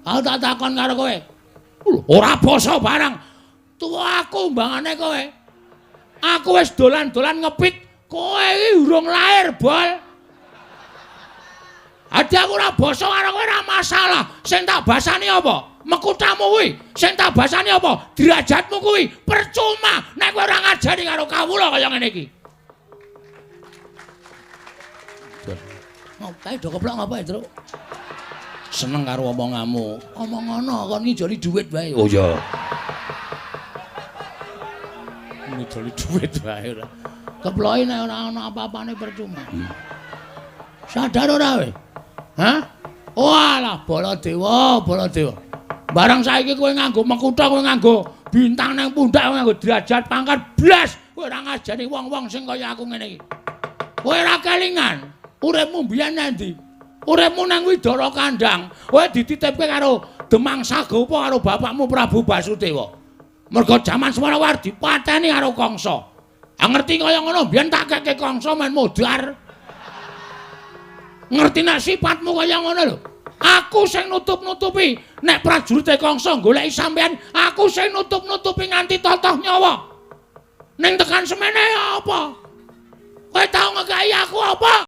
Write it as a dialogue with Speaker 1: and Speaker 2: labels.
Speaker 1: Aku tak takon karo kowe. Ora basa barang. Tuwa aku mbangane kowe. Aku wis dolan-dolan ngepit, kowe iki urung lair, Bol. Adi aku ora basa karo kowe ora masalah. Sing tak basani apa? Mekutamu kuwi. Sing tak basani apa? Derajatmu kuwi. Percuma nek kowe ora ngajari karo kawula kaya ngene iki. Kae do keplok ngapa, Truk? Seneng karo omonganmu. Omong ngono kon ngijoli dhuwit wae. Oh iya. Ngijoli dhuwit wae ora. Keploki nek ora ana apa-apane percuma. Sadar ora kowe? Hah? Walah, Baladewa, Baladewa. Barang saiki kowe nganggo mekutha, kowe nganggo bintang nang pundak, kowe nganggo derajat pangkat blas, kowe ora ngajari wong-wong sing kaya aku ngene iki. Kowe ora kelingan. Uripmu mbiyen endi? Uripmu nang Widara Kandang, kowe dititipke karo Demang Sagopa karo bapakmu Prabu Basudewa. Merga jaman semana war dipateni karo Kangsa. Ah ngerti kaya ngono mbiyen tak keke Kangsa men modar. Ngerti nek sifatmu kaya ngono lho. Aku sing nutup-nutupi nek prajurite Kangsa goleki sampean, aku sing nutup-nutupi nganti totoh nyawa. Ning tekan semene apa? Kowe tau ngekai aku apa?